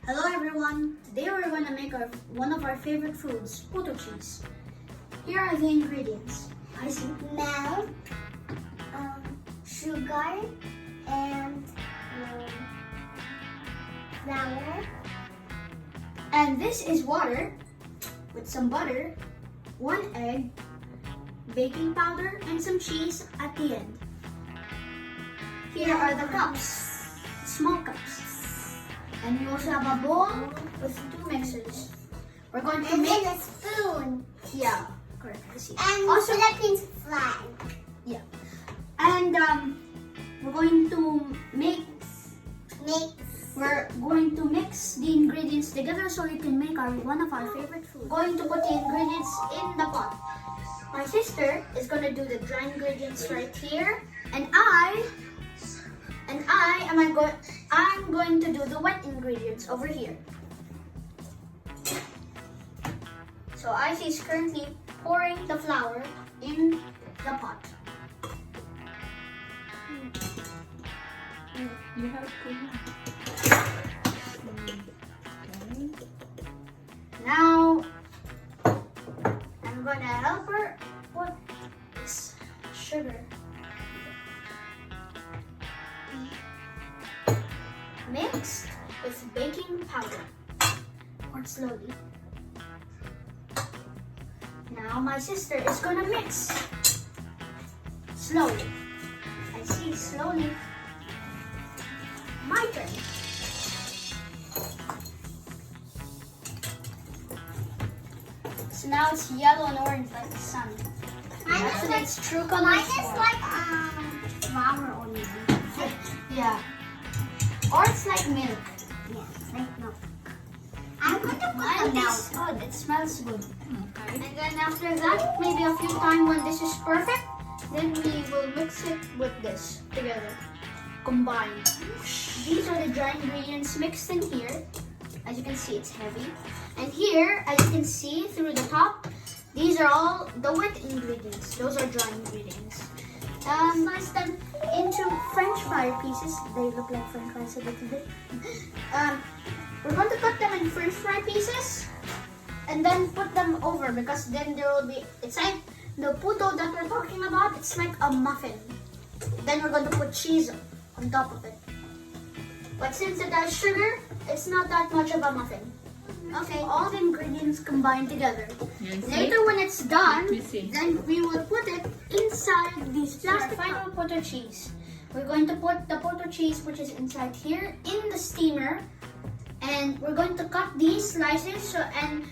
Hello everyone, today we're going to make one of our favorite foods, Puto cheese. Here are the ingredients. I see milk, sugar, and flour. And this is water with some butter, 1 egg, baking powder, and some cheese at the end. Here are the cups, small cups. And we also have a bowl with 2 mixers. We're going to make a spoon. Yeah, correct. I see. And also Philippines flag. Yeah. And we're going to We're going to mix the ingredients together so we can make one of our favorite foods. We're going to put the ingredients in the pot. My sister is going to do the dry ingredients right here, and I'm going to do the wet ingredients over here. So Icy is currently pouring the flour in the pot. You have to. Okay. Now, I'm gonna help her put this sugar. Mixed with baking powder. Pour it slowly. Now my sister is gonna mix. Slowly. I see slowly. My turn. So now it's yellow and orange like the sun. That's what its true color Mine is is for. like flour only. Yeah. Or it's like milk. Yes, like milk. I'm going to put Mine the milk. is good. It smells good. Okay. And then after that, maybe a few times when this is perfect, then we will mix it with this together. Combined. These are the dry ingredients mixed in here. As you can see, it's heavy. And here, as you can see through the top, these are all the wet ingredients. Those are dry ingredients. Slice them into French fry pieces. They look like French fries a little bit. We're going to cut them in French fry pieces and then put them over, because then there will be, it's like the puto that we're talking about, it's like a muffin. Then we're going to put cheese on top of it. But since it has sugar, it's not that much of a muffin. Okay, all the ingredients combined together. Yes. Later when it's done, Let me see. then we will put it inside these plastic final puto cheese. We're going to put the puto cheese, which is inside here, in the steamer. And we're going to cut these slices, and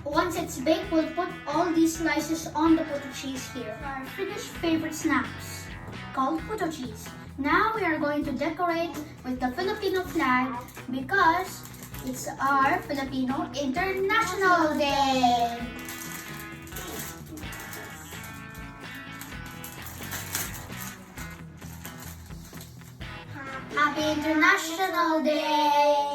once it's baked, we'll put all these slices on the puto cheese here. Our Finnish favorite snacks, called puto cheese. Now we are going to decorate with the Filipino flag because it's our Filipino International Day. Happy International Day!